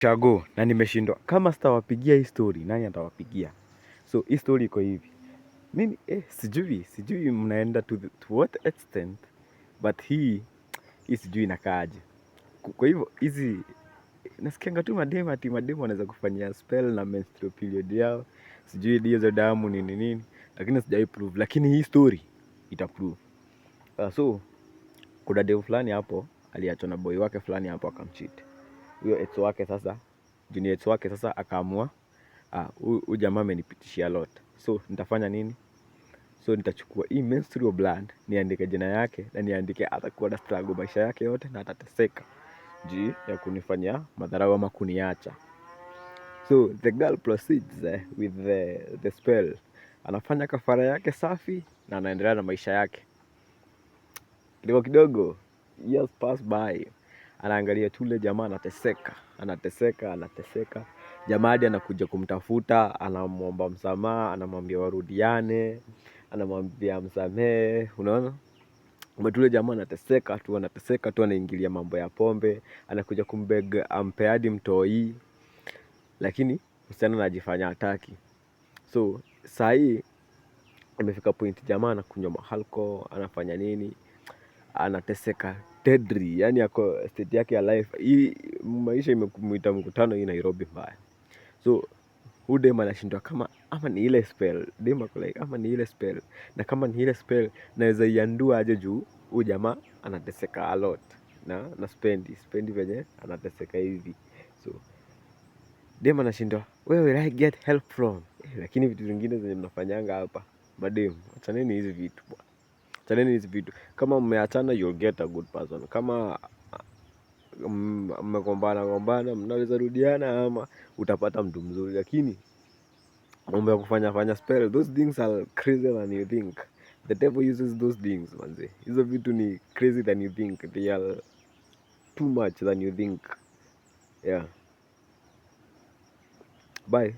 Chago na nimeshindwa. Kama sitawapigia hii story, nani atawapigia? So hii story iko hivi. Mimi sijui mnaenda to what extent, but hii sijui inakaaje. Kwa hivyo hizi nasikianga tu mademu wanaweza kufanyia spell na menstrual period yao. Sijui hizo damu nini nini, lakini sijai prove, lakini hii story ita prove. So kuna demu fulani hapo aliachwa na boy wake fulani hapo akamcheat. Huyo ex wake sasa, junior ex wake sasa akaamua, huyu jamaa amenipitishia lot. So nitafanya nini? So nitachukua hii menstrual blood, niandike jina yake na niandike atakuwa na struggle maisha yake yote na atateseka juu ya kunifanyia madharau ama kuniacha. So the girl proceeds with the spell. Anafanya kafara yake safi na anaendelea na maisha yake. Kidogo kidogo, years pass by. Anaangalia tule jamaa anateseka. Jamaa hadi anakuja kumtafuta, anamuomba msamaha, anamwambia warudiane, anamwambia msamehe, unaona? Tule jamaa anateseka tu, anaingilia mambo ya pombe, anakuja kumbeg ampe hadi mtoi, lakini msichana anajifanya hataki. So saa hii amefika point jamaa anakunywa alcohol, anafanya nini? Anateseka deadly, yani ako state yake ya life hii, maisha imemuita mkutano hii Nairobi mbaya. So huyu dem anashindwa kama ama ni ile spell. Dem ako like ama ni ile spell, na kama ni ile spell naweza iandua aje juu huyu jamaa anateseka a lot na spendi venye anateseka hivi. So dem anashindwa, where will I get help from? Lakini vitu zingine zenye mnafanyanga hapa madem, achaneni hizi vitu bwana. Chaneni hizi vitu. Kama mmeachana, you'll get a good person. Kama mmegombana mnaweza rudiana ama utapata mtu mzuri, lakini mambo ya kufanya spell, those things are crazier than you think. The devil uses those things manze. Hizo vitu ni crazy than you think. They are too much than you think. Yeah. Bye.